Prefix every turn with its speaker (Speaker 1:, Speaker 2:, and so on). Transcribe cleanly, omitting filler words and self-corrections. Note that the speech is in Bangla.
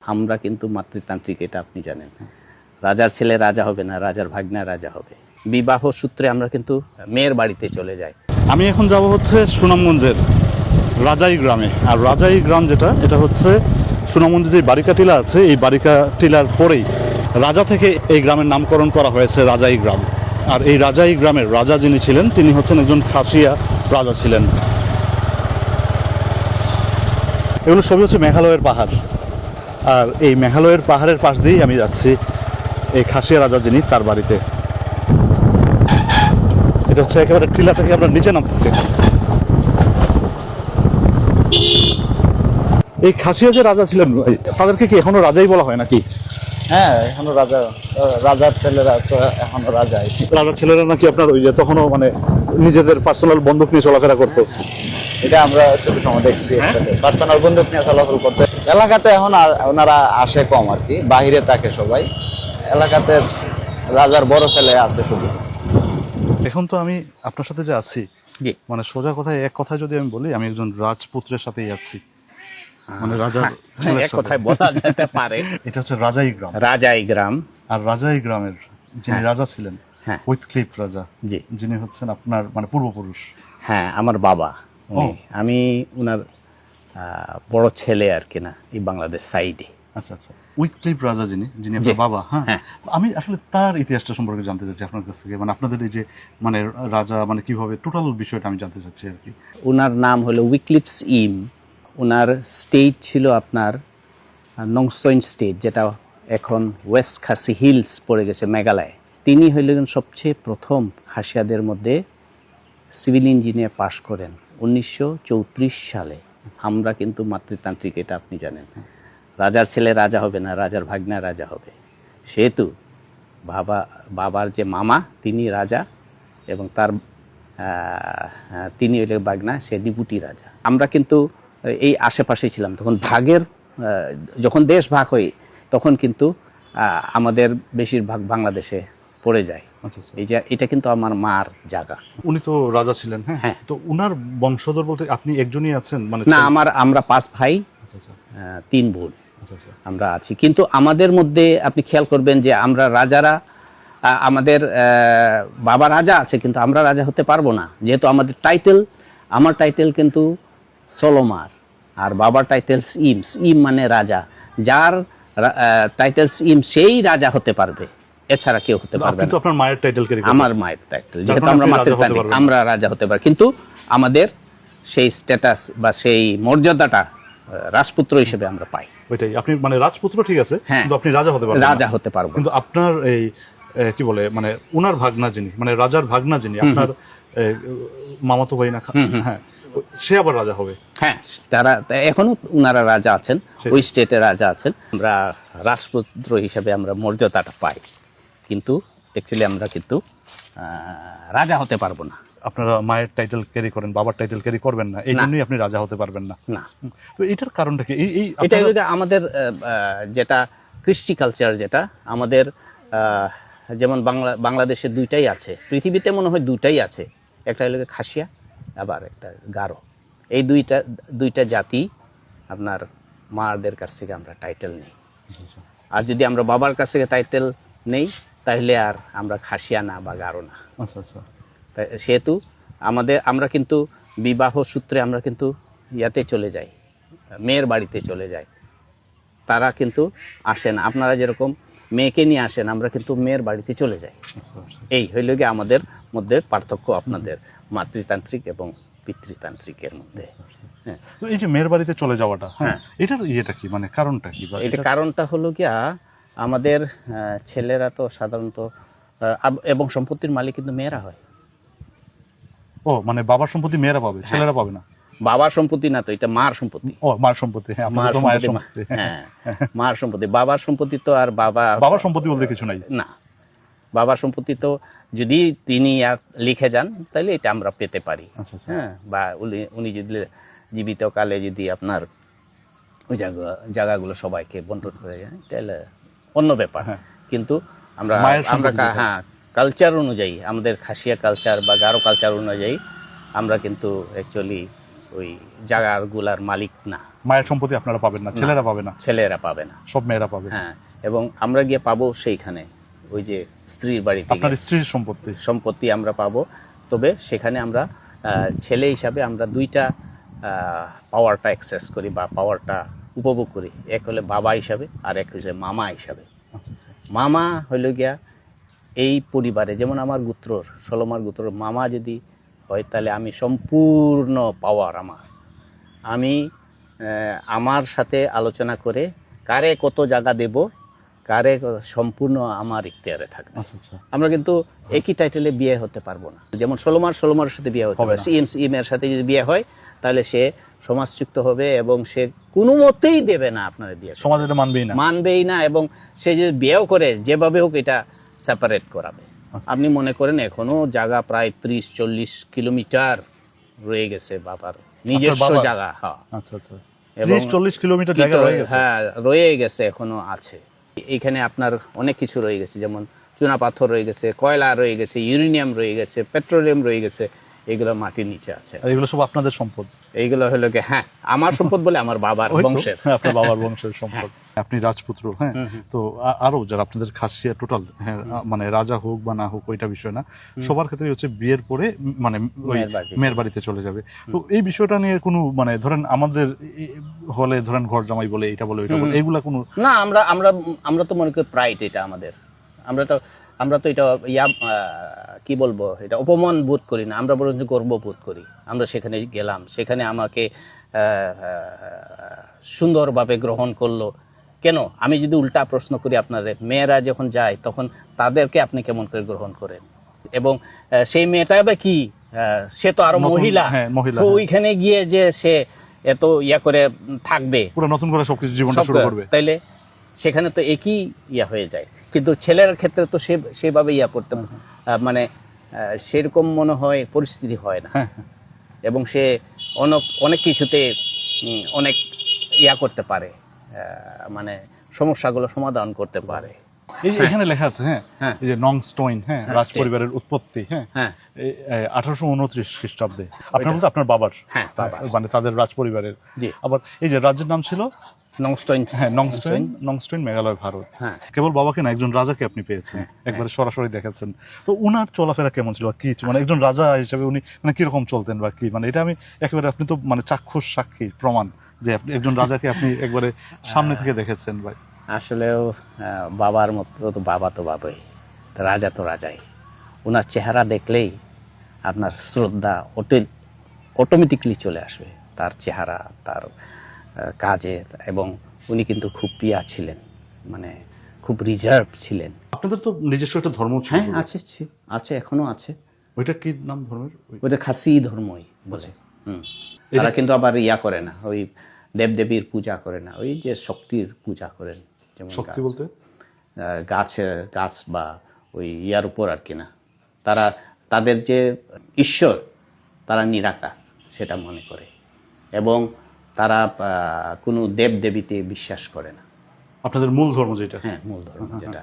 Speaker 1: আমরা কিন্তু মাতৃতান্ত্রিক, এটা আপনি জানেন। রাজার ছেলে রাজা হবে না, রাজার ভাগ্না রাজা হবে। বিবাহ সূত্রে আমরা কিন্তু মেয়ের বাড়িতে চলে যাই।
Speaker 2: আমি এখন যাব হচ্ছে সুনামগঞ্জের রাজাই গ্রামে। আর রাজাই গ্রাম এটা হচ্ছে সুনামগঞ্জে যে বারিকা টিলা আছে, এই বারিকা টিলার পরেই রাজা থেকে এই গ্রামের নামকরণ করা হয়েছে রাজাই গ্রাম। আর এই রাজাই গ্রামের রাজা যিনি ছিলেন তিনি হচ্ছেন একজন খাসিয়া রাজা ছিলেন। এগুলো সবই হচ্ছে মেঘালয়ের পাহাড়। আর এই মেঘালয়ের পাহাড়ের পাশ দিয়েই আমি যাচ্ছি এই খাসিয়া রাজা যিনি তার বাড়িতে। এটা হচ্ছে একেবারে টিলা থেকে আমরা নিচে নামতেছি। এই খাসিয়া যে রাজা ছিলেন তাদেরকে কি এখনো রাজাই বলা হয় নাকি?
Speaker 3: হ্যাঁ, এখনো রাজার ছেলেরা তো এখনো রাজাই।
Speaker 2: রাজার ছেলেরা নাকি আপনার ওই যে তখনও মানে নিজেদের পার্সোনাল বন্দুক নিয়ে চলাফেরা করতো।
Speaker 3: এটা আমরা ছোট সময় দেখছি, পার্সোনাল বন্দুক নিয়ে চলাচল করতে। এলাকাতে এখন ওনারা আসে কম আর কি, বাহিরে থাকে সবাই। এলাকাতে রাজার বড় ছেলে আছে শুধু।
Speaker 2: এখন তো আমি আপনার সাথে যে আছি,
Speaker 1: জি,
Speaker 2: মানে সোজা কথায় এক কথায় যদি আমি বলি, আমি একজন রাজপুত্রের সাথেই আছি, মানে রাজার ছেলের
Speaker 1: এক
Speaker 2: সাথে।
Speaker 1: কথায় বলা যেতে পারে।
Speaker 2: এটা হচ্ছে রাজাই গ্রাম।
Speaker 1: রাজাই গ্রাম।
Speaker 2: আর রাজাই গ্রামের যিনি
Speaker 1: হ্যাঁ।
Speaker 2: রাজা ছিলেন,
Speaker 1: হ্যাঁ।
Speaker 2: উইথক্লিফ রাজা,
Speaker 1: জি,
Speaker 2: যিনি হচ্ছেন আপনার মানে পূর্বপুরুষ।
Speaker 1: হ্যাঁ, আমার বাবা উনি। আমি উনার বড় ছেলে আর কি, না এই বাংলাদেশ সাইডে।
Speaker 2: আচ্ছা আচ্ছা, উইথক্লিফ রাজা যিনি
Speaker 1: জি।
Speaker 2: আপনার বাবা। হ্যাঁ,
Speaker 1: হ্যাঁ।
Speaker 2: আমি আসলে তার ইতিহাসটা সম্পর্কে জানতে চাচ্ছি আপনার কাছ থেকে, মানে আপনাদের এই যে মানে রাজা মানে কিভাবে টোটাল বিষয়টা আমি জানতে চাচ্ছি আর কি।
Speaker 1: উনার নাম হলো উইক্লিপস ইম। উনার স্টেট ছিল আপনার নংসইন স্টেট, যেটা এখন ওয়েস্ট খাসি হিলস পড়ে গেছে মেঘালয়। তিনি হইলেন সবচেয়ে প্রথম খাসিয়াদের মধ্যে সিভিল ইঞ্জিনিয়ার পাশ করেন 1934 সালে। আমরা কিন্তু মাতৃতান্ত্রিক, এটা আপনি জানেন। রাজার ছেলে রাজা হবে না, রাজার ভাগ্না রাজা হবে। সেহেতু বাবার যে মামা তিনি রাজা, এবং তার তিনি হইলে বাগনা, সে ডেপুটি রাজা। আমরা কিন্তু এই আশেপাশে ছিলাম তখন। যখন দেশ ভাগ হয় তখন কিন্তু আমাদের বেশিরভাগ বাংলাদেশে পড়ে যায়।
Speaker 2: আচ্ছা আচ্ছা,
Speaker 1: এটা কিন্তু আমার মার জায়গা।
Speaker 2: উনি তো রাজা ছিলেন। হ্যাঁ,
Speaker 1: হ্যাঁ।
Speaker 2: তো উনার বংশধর বলতে আপনি একজনই আছেন মানে?
Speaker 1: না, আমরা 5 ভাই,
Speaker 2: আচ্ছা আচ্ছা
Speaker 1: 3 বোন
Speaker 2: আচ্ছা আচ্ছা।
Speaker 1: আমরা আছি। কিন্তু আমাদের মধ্যে আপনি খেয়াল করবেন যে আমরা রাজারা, আমাদের বাবা রাজা আছে কিন্তু আমরা রাজা হতে পারবো না, যেহেতু আমাদের আমার টাইটেল কিন্তু সলোমার, আর বাবার টাইটেলস ইম মানে রাজা। যার টাইটেলস সেই রাজা হতে পারবে, এছাড়া কেউ হতে পারবে
Speaker 2: কিন্তু
Speaker 1: না।
Speaker 2: আপনার মায়ের টাইটেল কে?
Speaker 1: আমার মায়ের টাইটেল, যেহেতু আমরা মাতৃতান্ত্রিক, আমরা রাজা হতে পারি, কিন্তু আমাদের সেই স্ট্যাটাস বা সেই মর্যাদাটা রাজপুত্র হিসেবে আমরা পাই।
Speaker 2: ওইটাই, আপনি মানে রাজপুত্র ঠিক আছে,
Speaker 1: হ্যাঁ,
Speaker 2: কিন্তু আপনি রাজা হতে পারবেন
Speaker 1: রাজা হতে পারবো।
Speaker 2: কিন্তু আপনার এই কি বলে মানে উনার ভাগনা যিনি, মানে রাজার ভাগনা যিনি, আপনার মামাতো ভাই না? হ্যাঁ, সে আবার রাজা হবে।
Speaker 1: হ্যাঁ, এখনো উনারা রাজা আছেন, ওই স্টেটে রাজা আছেন। আমরা রাজপুত্র হিসেবে আমরা মর্যাদাটা পাই, কিন্তু অ্যাকচুয়ালি আমরা কিন্তু রাজা হতে পারবো না।
Speaker 2: আপনারা মায়ের টাইটেল ক্যারি করেন, বাবার টাইটেল ক্যারি করবেন না, এই জন্যই আপনি রাজা হতে পারবেন না।
Speaker 1: না,
Speaker 2: তো এটার কারণটা কি?
Speaker 1: এটা হলো আমাদের যেটা কৃষ্টি কালচার, যেটা আমাদের যেমন বাংলাদেশে 2টাই আছে, পৃথিবীতে মনে হয় 2টাই আছে, একটা হলো খাসিয়া, আবার একটা গারো। এই দুইটা জাতি আপনার মাদের কাছ থেকে আমরা টাইটেল নেই। আর যদি আমরা বাবার কাছ থেকে টাইটেল নেই তাহলে আর আমরা খাসিয়া না বা গারো না।
Speaker 2: আচ্ছা আচ্ছা,
Speaker 1: সেহেতু আমরা কিন্তু বিবাহ সূত্রে আমরা কিন্তু ইয়াতে চলে যাই, মেয়ের বাড়িতে চলে যাই। তারা কিন্তু আসেন, আপনারা যেরকম মেয়েকে নিয়ে আসেন, আমরা কিন্তু মেয়ের বাড়িতে চলে যাই। এই হইল গিয়ে আমাদের মধ্যে পার্থক্য, আপনাদের মাতৃতান্ত্রিক এবং পিতৃতান্ত্রিকের মধ্যে। হ্যাঁ,
Speaker 2: তো এই যে মেয়ের বাড়িতে চলে যাওয়াটা, হ্যাঁ, এটার ইয়েটা কি, মানে কারণটা কি?
Speaker 1: এটা কারণটা হলো গিয়া আমাদের ছেলেরা তো সাধারণত এবং সম্পত্তির মালিক কিন্তু মেয়েরা হয়।
Speaker 2: ও, মানে বাবার সম্পত্তি মেয়েরা পাবে, ছেলেরা পাবে না?
Speaker 1: বাবার সম্পত্তি না তো, এটা মার সম্পত্তি।
Speaker 2: ও, মার সম্পত্তি। হ্যাঁ,
Speaker 1: মার
Speaker 2: মায়ের
Speaker 1: সম্পত্তি,
Speaker 2: সম্পত্তি।
Speaker 1: হ্যাঁ, মার সম্পত্তি। বাবার সম্পত্তি তো আর
Speaker 2: বাবার সম্পত্তি বলতে কিছু নাই
Speaker 1: না। বাবার সম্পত্তি তো যদি তিনি আর লিখে যান তাহলে এটা আমরা পেতে পারি।
Speaker 2: আচ্ছা আচ্ছা,
Speaker 1: হ্যাঁ, বা উনি যদি জীবিত কালে যদি আপনার ওই জায়গাগুলো সবাইকে বন্টন করে যায়, তাহলে অন্য ব্যাপার।
Speaker 2: হ্যাঁ।
Speaker 1: কিন্তু আমরা
Speaker 2: মায়ের সম্পত্তি যেটা।
Speaker 1: হ্যাঁ, কালচার অনুযায়ী, আমাদের খাসিয়া কালচার বা গারো কালচার অনুযায়ী আমরা কিন্তু অ্যাকচুয়ালি ওই জায়গাগুলার মালিক না,
Speaker 2: মায়ের সম্পত্তি আপনারা পাবেন না, ছেলেরা পাবে না,
Speaker 1: ছেলেরা পাবে না।
Speaker 2: সব মেয়েরা পাবে।
Speaker 1: হ্যাঁ, এবং আমরা গিয়ে পাবো সেইখানে ওই যে স্ত্রীর বাড়িতে
Speaker 2: আপনার
Speaker 1: গিয়ে
Speaker 2: স্ত্রীর সম্পত্তি।
Speaker 1: সম্পত্তি আমরা পাবো। তবে সেখানে আমরা ছেলে হিসাবে আমরা দুইটা পাওয়ারটা অ্যাক্সেস করি বা পাওয়ারটা উপভোগ করি। এক হলে বাবা হিসাবে আর এক হচ্ছে মামা হিসাবে।
Speaker 2: আচ্ছা, আচ্ছা।
Speaker 1: মামা হইল গিয়া এই পরিবারে, যেমন আমার গোত্রর সলমার গোত্রর মামা যদি হয় তাহলে আমি সম্পূর্ণ পাওয়ার আমি আমার সাথে আলোচনা করে কারে কত জায়গা দেব, কারে সম্পূর্ণ আমার ইখতিয়ারে থাকবে।
Speaker 2: আচ্ছা, আচ্ছা।
Speaker 1: আমরা কিন্তু একই টাইটেলে বিয়ে হতে পারবো না। যেমন সলোমার সাথে বিয়ে হতে
Speaker 2: হবে
Speaker 1: হবে,
Speaker 2: না।
Speaker 1: সিএম এর সাথে যদি বিয়ে হয় তাহলে সে সমাজচ্যুত হবে এবং সে কোনো মতেই দেবে না আপনার বিয়ে করতে।
Speaker 2: সমাজ এটা মানবেই না।
Speaker 1: মানবেই না, এবং সে যদি বিয়েও করে যেভাবে হোক এটা সেপারেট করাবে। আপনি মনে করেন এখনো জায়গা প্রায় 30-40 কিলোমিটার রয়ে গেছে বাবার নিজস্ব
Speaker 2: বাবার?
Speaker 1: জায়গা। হ্যাঁ,
Speaker 2: আচ্ছা, আচ্ছা।
Speaker 1: এবং
Speaker 2: 30-40 কিলোমিটার জায়গা রয়ে গেছে।
Speaker 1: হ্যাঁ, রয়ে গেছে, এখনো আছে। এখানে আপনার অনেক কিছু রয়ে গেছে, যেমন চুনা পাথর রয়ে গেছে, কয়লা রয়ে গেছে, ইউরেনিয়াম রয়ে গেছে, পেট্রোলিয়াম রয়ে গেছে। এগুলো মাটির নিচে আছে।
Speaker 2: আর এগুলো সব আপনাদের সম্পদ।
Speaker 1: এইগুলো হলো কি, হ্যাঁ, আমার সম্পদ বলে আমার বাবার
Speaker 2: ওই তো,
Speaker 1: বংশের।
Speaker 2: হ্যাঁ, আপনার বাবার বংশের সম্পদ। আপনি রাজপুত্র, হ্যাঁ। তো আরো যারা আপনাদের খাসিয়া টোটাল, হ্যাঁ, মানে রাজা হোক বা না হোক ওইটা বিষয় না, সবার ক্ষেত্রে হচ্ছে বিয়ের পরে মানে ওই মেয়ের বাড়িতে চলে যাবে। তো এই বিষয়টা নিয়ে কোনো মানে ধরেন আমাদের হলে ধরেন ঘর জামাই বলে এটা বলে ওইটা বলে, এইগুলা কোনো
Speaker 1: না, আমরা তো মনে করি প্রাইড এটা আমাদের। আমরা তো এটা কি বলবো, এটা অপমান বোধ করি না, আমরা বরঞ্চ গর্ব বোধ করি। আমরা সেখানে গেলাম, সেখানে আমাকে সুন্দরভাবে গ্রহণ করলো। কেন, আমি যদি উল্টা প্রশ্ন করি আপনাদের, মেয়েরা যখন যায় তখন তাদেরকে আপনি কেমন করে গ্রহণ করেন? এবং সেই মেয়েটা বা কি, সে তো আরো
Speaker 2: নতুন,
Speaker 1: মহিলা,
Speaker 2: হ্যাঁ, মহিলা,
Speaker 1: তো
Speaker 2: হ্যাঁ।
Speaker 1: ওইখানে গিয়ে যে সে এত করে থাকবে,
Speaker 2: পুরো নতুন করে সবকিছু জীবনটা শুরু করবে,
Speaker 1: তাইলে সেখানে তো একই হয়ে যায়। কিন্তু ছেলের ক্ষেত্রে তো সেভাবে করতে মানে সেরকম মনে হয় পরিস্থিতি হয় না।
Speaker 2: হ্যাঁ।
Speaker 1: এবং সে অনেক কিছুতে অনেক করতে পারে, মানে সমস্যাগুলো সমাধান করতে পারে।
Speaker 2: এই এখানে লেখা আছে, হ্যাঁ,
Speaker 1: হ্যাঁ।
Speaker 2: এই যে নংস্টোইন, হ্যাঁ, রাজ পরিবারের উৎপত্তি, হ্যাঁ,
Speaker 1: হ্যাঁ।
Speaker 2: 1829 খ্রিস্টাব্দে। আপনার বলতে আপনার বাবার,
Speaker 1: হ্যাঁ, বাবার।
Speaker 2: মানে তাদের রাজ পরিবারের।
Speaker 1: জি।
Speaker 2: আবার এই যে রাজ্যের নাম ছিল
Speaker 1: নংস্টোইন।
Speaker 2: হ্যাঁ, নংস্টোইন, মেঘালয়, ভারত।
Speaker 1: হ্যাঁ।
Speaker 2: কেবল বাবাকে না, একজন রাজাকে আপনি পেয়েছেন, একবারে সরাসরি দেখেছেন। তো উনার চলাফেরা কেমন ছিল, কি মানে একজন রাজা হিসেবে উনি মানে কিরকম চলতেন বা কি, মানে এটা আমি একেবারে, আপনি তো মানে চাক্ষুষ সাক্ষী প্রমাণ যে আপনি একজন রাজাকে আপনি একবারে সামনে থেকে দেখেছেন ভাই।
Speaker 1: আসলেও বাবার মতো তো বাবাই, তো রাজা তো রাজাই। ওনার চেহারা দেখলেই আপনার শ্রদ্ধা অটোমেটিকলি চলে আসবে, তার চেহারা, তার কাজে। এবং উনি কিন্তু খুব পিয়া ছিলেন, মানে খুব রিজার্ভ ছিলেন।
Speaker 2: আপনাদের তো নিজস্ব একটা ধর্ম ছিল।
Speaker 1: হ্যাঁ, আছে, এখনো আছে।
Speaker 2: ওইটা কি নাম ধর্মের?
Speaker 1: ওইটা খাসি ধর্মই বলে। তারা কিন্তু আবার করে না, ওই দেবদেবীর পূজা করে না, ওই যে শক্তির পূজা করেন। যেমন
Speaker 2: শক্তি বলতে
Speaker 1: গাছ বা ওই উপর আর কি না, তারা তাদের যে ঈশ্বর তারা নিরাকার সেটা মনে করে, এবং তারা কোনো দেবদেবীতে বিশ্বাস করে না।
Speaker 2: আপনাদের মূল ধর্ম যেটা?
Speaker 1: হ্যাঁ, মূল ধর্ম যেটা।